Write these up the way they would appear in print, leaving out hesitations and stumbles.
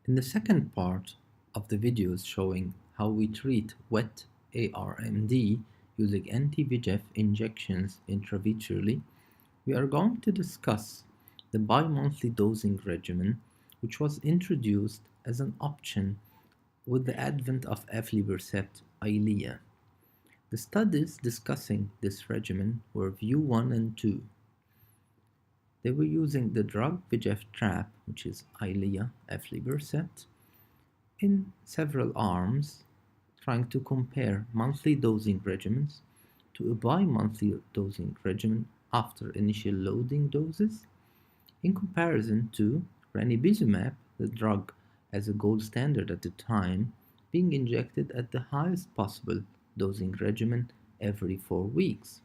In the second part of the videos showing how we treat wet AMD using anti VEGF injections intravitreally, we are going to discuss the bi-monthly dosing regimen, which was introduced as an option with the advent of aflibercept Eylea. The studies discussing this regimen were View 1 and 2. They were using the drug VEGF trap, which is Eylea aflibercept, in several arms, trying to compare monthly dosing regimens to a bi-monthly dosing regimen after initial loading doses, in comparison to ranibizumab, the drug as a gold standard at the time, being injected at the highest possible dosing regimen every 4 weeks.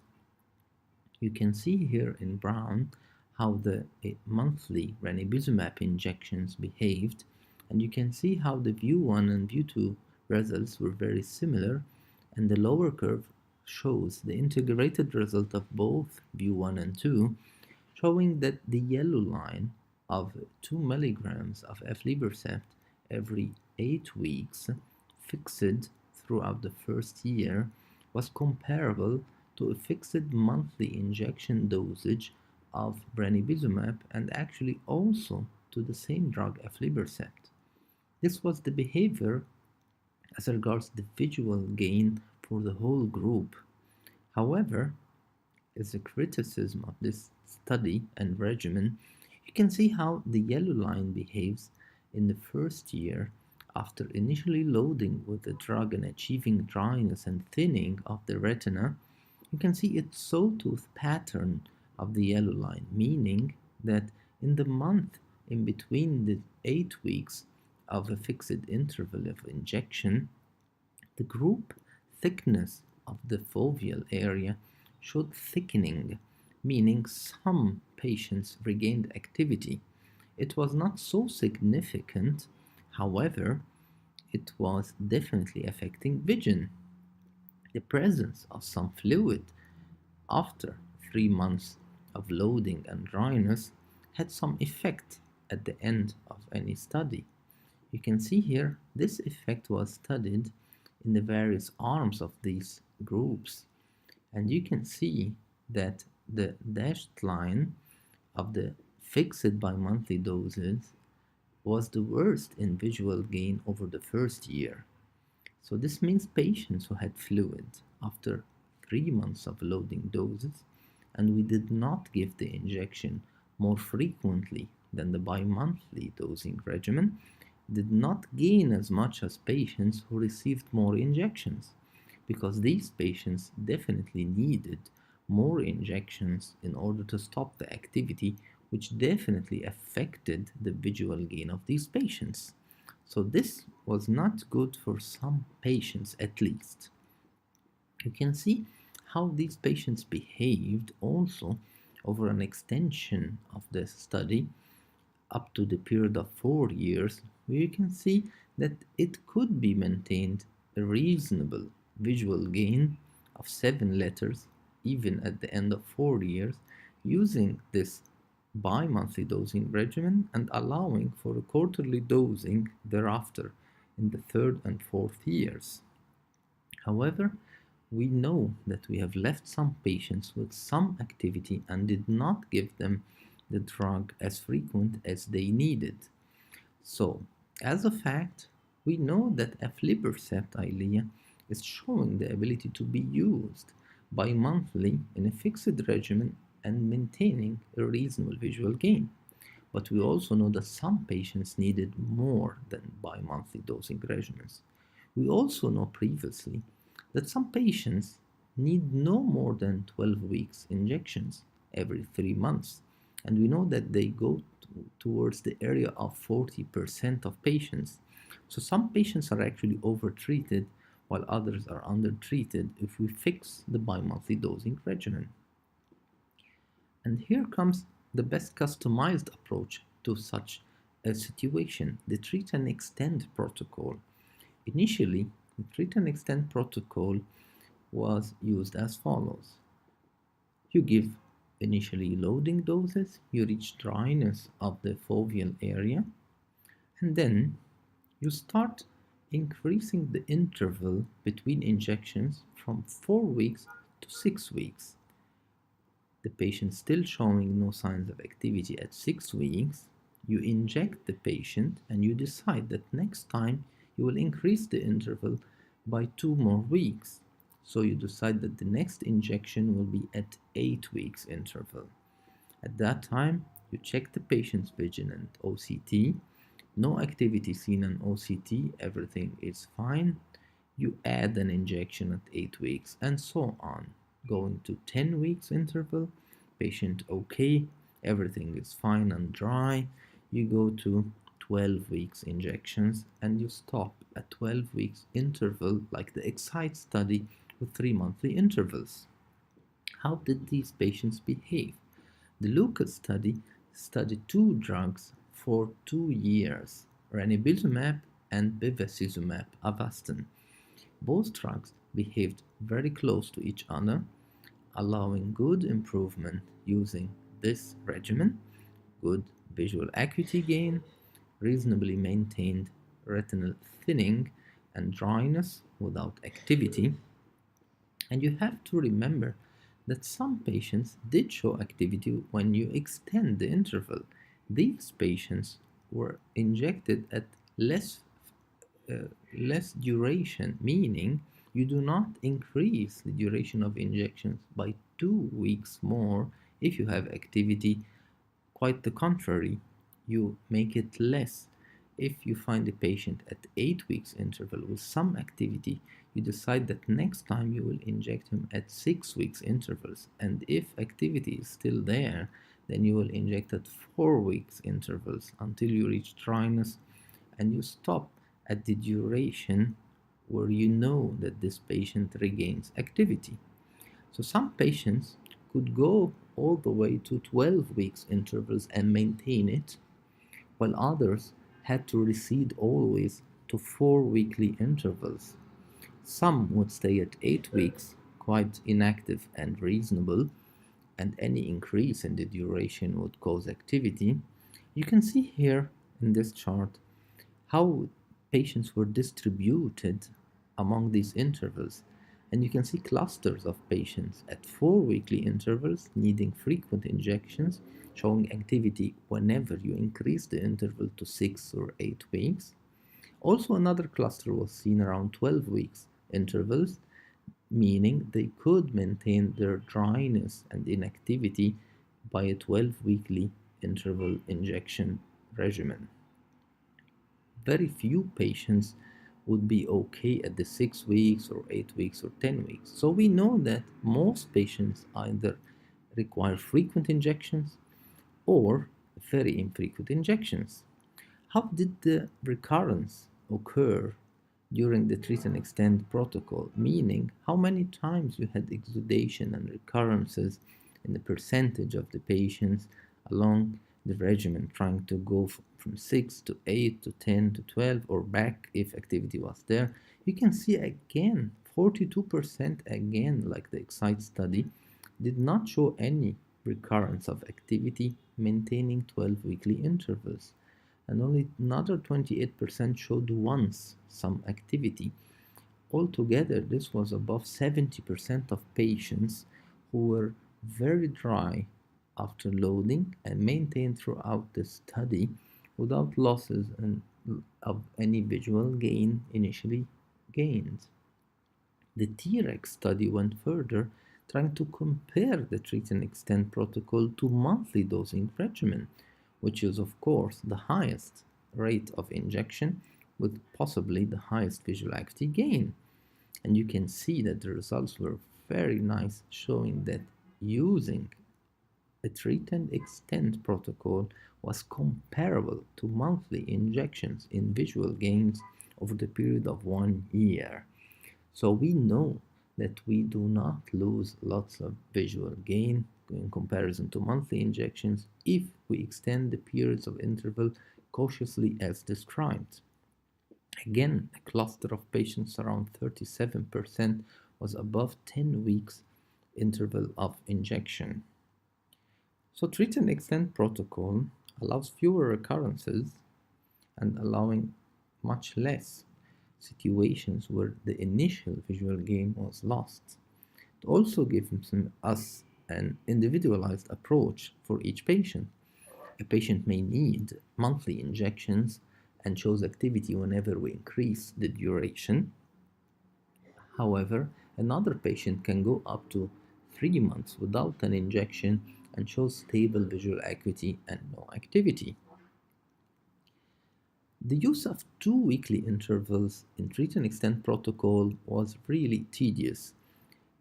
You can see here in brown how the monthly ranibizumab injections behaved, and you can see how the View 1 and View 2 results were very similar, and the lower curve shows the integrated result of both View 1 and 2, showing that the yellow line of 2 milligrams of aflibercept every 8 weeks, fixed throughout the first year, was comparable to a fixed monthly injection dosage of ranibizumab and actually also to the same drug aflibercept. This was the behavior as regards the visual gain for the whole group. However, as a criticism of this study and regimen, you can see how the yellow line behaves in the first year after initially loading with the drug and achieving dryness and thinning of the retina. You can see its sawtooth pattern of the yellow line, meaning that in the month in between the 8 weeks of a fixed interval of injection, the group thickness of the foveal area showed thickening, meaning some patients regained activity. It was not so significant, however, it was definitely affecting vision. The presence of some fluid after 3 months of loading and dryness had some effect at the end of any study. You can see here this effect was studied in the various arms of these groups, and you can see that the dashed line of the fixed bi-monthly doses was the worst in visual gain over the first year. So this means patients who had fluid after 3 months of loading doses, and we did not give the injection more frequently than the bi-monthly dosing regimen, did not gain as much as patients who received more injections, because these patients definitely needed more injections in order to stop the activity, which definitely affected the visual gain of these patients. So this was not good for some patients at least. You can see how these patients behaved also over an extension of the study up to the period of 4 years, where you can see that it could be maintained a reasonable visual gain of 7 letters even at the end of 4 years using this bi-monthly dosing regimen and allowing for a quarterly dosing thereafter in the 3rd and 4th years. However, we know that we have left some patients with some activity and did not give them the drug as frequent as they needed. So, as a fact, we know that aflibercept Eylea is showing the ability to be used bi-monthly in a fixed regimen and maintaining a reasonable visual gain. But we also know that some patients needed more than bi-monthly dosing regimens. We also know previously that some patients need no more than 12 weeks injections every 3 months, and we know that they go towards the area of 40% of patients. So some patients are actually overtreated while others are undertreated if we fix the bi-monthly dosing regimen. And here comes the best customized approach to such a situation, the treat and extend protocol. Initially, the treat and extend protocol was used as follows. You give initially loading doses, you reach dryness of the foveal area, and then You start increasing the interval between injections from 4 weeks to 6 weeks. The patient still showing no signs of activity at 6 weeks. You inject the patient and you decide that next time you will increase the interval by 2 more weeks. So you decide that the next injection will be at 8 weeks interval. At that time, you check the patient's vision and OCT. No activity seen on OCT, everything is fine. You add an injection at 8 weeks and so on. Going to 10 weeks interval, patient okay, everything is fine and dry. You go to 12 weeks injections and you stop at 12 weeks interval like the EXCITE study with 3 monthly intervals. How did these patients behave? The LUCAS study studied 2 drugs for 2 years, ranibizumab and bevacizumab Avastin. Both drugs behaved very close to each other, allowing good improvement using this regimen, good visual acuity gain, reasonably maintained retinal thinning and dryness without activity. And you have to remember that some patients did show activity when you extend the interval. These patients were injected at less duration, meaning you do not increase the duration of injections by 2 weeks more if you have activity. Quite the contrary, you make it less. If you find a patient at 8 weeks interval with some activity, you decide that next time you will inject him at 6 weeks intervals, and if activity is still there, then you will inject at 4 weeks intervals until you reach dryness, and you stop at the duration where you know that this patient regains activity. So some patients could go all the way to 12 weeks intervals and maintain it, while others had to recede always to 4 weekly intervals. Some would stay at 8 weeks, quite inactive and reasonable, and any increase in the duration would cause activity. You can see here in this chart how patients were distributed among these intervals, and you can see clusters of patients at 4 weekly intervals needing frequent injections, showing activity whenever you increase the interval to 6 or 8 weeks. Also, another cluster was seen around 12 weeks intervals, meaning they could maintain their dryness and inactivity by a 12 weekly interval injection regimen. Very few patients would be okay at the 6 weeks or 8 weeks or 10 weeks. So we know that most patients either require frequent injections or very infrequent injections. How did the recurrence occur during the treat and extend protocol? Meaning, how many times you had exudation and recurrences in the percentage of the patients along the regimen, trying to go from 6 to 8 to 10 to 12 or back if activity was there. You can see again 42% again, like the EXCITE study, did not show any recurrence of activity, maintaining 12 weekly intervals, and only another 28% showed once some activity. Altogether, this was above 70% of patients who were very dry after loading and maintained throughout the study without losses of any visual gain initially gained. The T-REX study went further, trying to compare the treat and extend protocol to monthly dosing regimen, which is of course the highest rate of injection with possibly the highest visual acuity gain. And you can see that the results were very nice, showing that using a treat and extend protocol was comparable to monthly injections in visual gains over the period of 1 year. So we know that we do not lose lots of visual gain in comparison to monthly injections if we extend the periods of interval cautiously as described. Again, a cluster of patients, around 37%, was above 10 weeks interval of injection. So treat and extend protocol allows fewer recurrences and allowing much less situations where the initial visual gain was lost. It also gives us an individualized approach for each patient. A patient may need monthly injections and shows activity whenever we increase the duration. However, another patient can go up to 3 months without an injection and shows stable visual acuity and no activity. The use of 2 weekly intervals in treat and extend protocol was really tedious,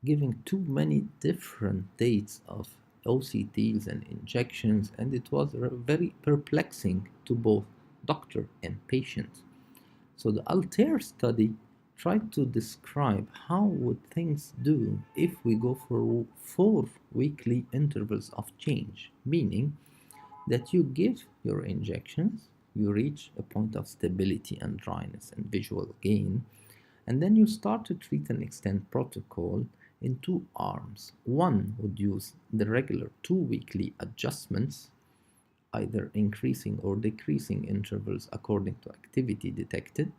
giving too many different dates of OCTs and injections, and it was very perplexing to both doctor and patient. So the ALTAIR study tried to describe how would things do if we go for 4 weekly intervals of change, meaning that you give your injections, you reach a point of stability and dryness and visual gain, and then you start to treat and extend protocol in two arms. One would use the regular 2 weekly adjustments, either increasing or decreasing intervals according to activity detected,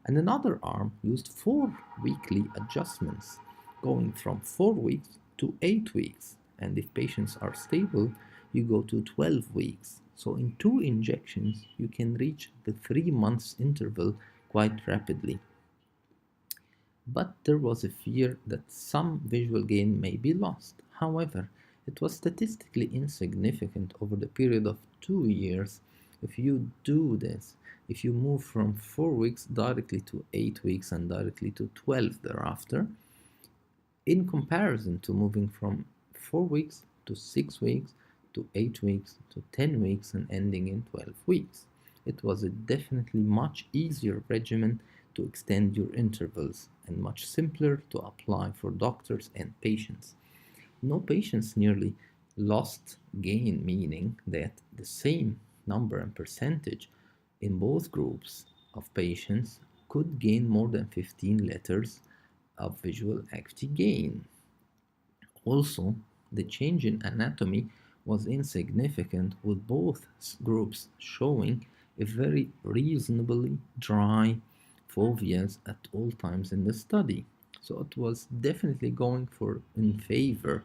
and another arm used 4 weekly adjustments, going from 4 weeks to 8 weeks, and if patients are stable, you go to 12 weeks. So in 2 injections, you can reach the 3 months interval quite rapidly. But there was a fear that some visual gain may be lost. However, it was statistically insignificant over the period of 2 years if you do this. If you move from 4 weeks directly to 8 weeks and directly to 12 thereafter, in comparison to moving from 4 weeks to 6 weeks to 8 weeks to 10 weeks and ending in 12 weeks. It was a definitely much easier regimen to extend your intervals and much simpler to apply for doctors and patients. No patients nearly lost gain, meaning that the same number and percentage in both groups of patients could gain more than 15 letters of visual acuity gain. Also, the change in anatomy was insignificant, with both groups showing a very reasonably dry foveas at all times in the study. So it was definitely going for in favor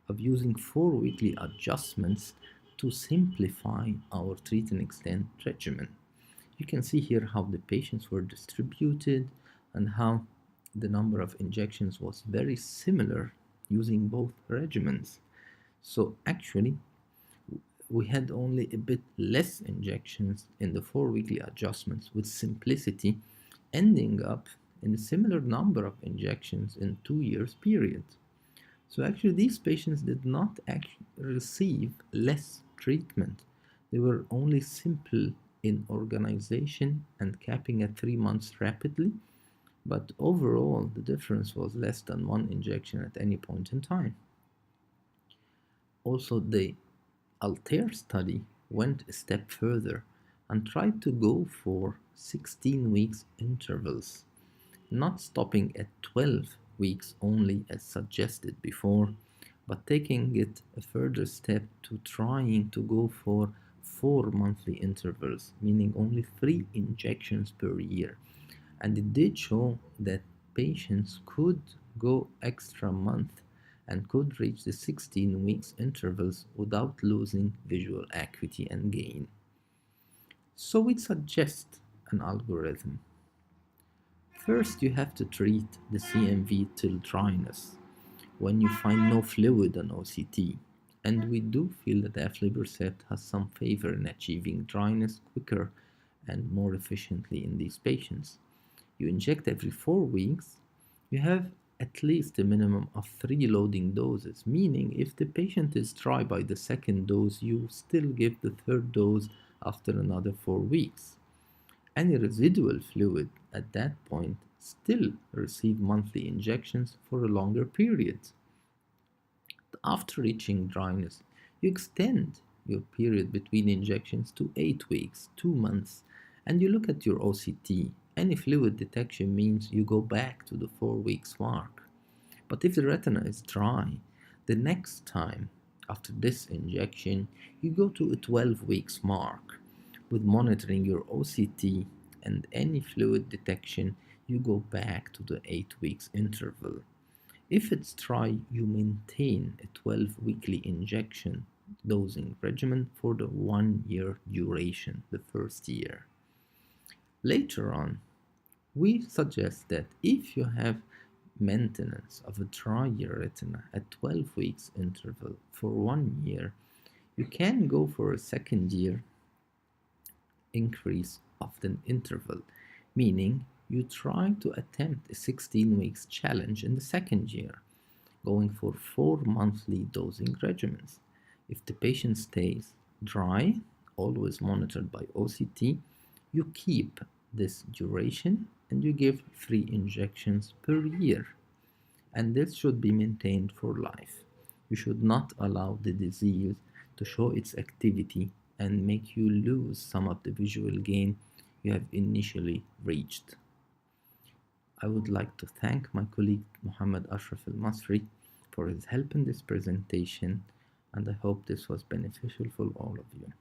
of using 4 weekly adjustments to simplify our treat and extend regimen. You can see here how the patients were distributed and how the number of injections was very similar using both regimens. So actually, we had only a bit less injections in the 4 weekly adjustments with simplicity, ending up in a similar number of injections in 2 years period. So actually these patients did not actually receive less treatment. They were only simple in organization and capping at 3 months rapidly, but overall the difference was less than 1 injection at any point in time. Also, the ALTAIR study went a step further and tried to go for 16 weeks intervals, not stopping at 12 weeks only as suggested before, but taking it a further step to trying to go for 4 monthly intervals, meaning only 3 injections per year. And it did show that patients could go extra month and could reach the 16 weeks intervals without losing visual acuity and gain. So we suggest an algorithm. First, you have to treat the CMV till dryness when you find no fluid on OCT, and we do feel that aflibercept has some favor in achieving dryness quicker and more efficiently in these patients. You inject every 4 weeks. You have at least a minimum of 3 loading doses, meaning if the patient is dry by the second dose, you still give the third dose after another 4 weeks. Any residual fluid at that point still receive monthly injections for a longer period. After reaching dryness, you extend your period between injections to 8 weeks, 2 months, and you look at your OCT. Any fluid detection means you go back to the 4 weeks mark. But if the retina is dry, the next time after this injection, you go to a 12 weeks mark with monitoring your OCT and any fluid detection, you go back to the 8 weeks interval. If it's dry, you maintain a 12 weekly injection dosing regimen for the 1 year duration, the first year. Later on, we suggest that if you have maintenance of a dry retina at 12 weeks interval for 1 year, you can go for a second year increase of the interval, meaning you try to attempt a 16 weeks challenge in the second year, going for 4 monthly dosing regimens. If the patient stays dry, always monitored by OCT, you keep this duration and you give 3 injections per year. And this should be maintained for life. You should not allow the disease to show its activity and make you lose some of the visual gain you have initially reached. I would like to thank my colleague Mohammed Ashraf Al-Masri for his help in this presentation, and I hope this was beneficial for all of you.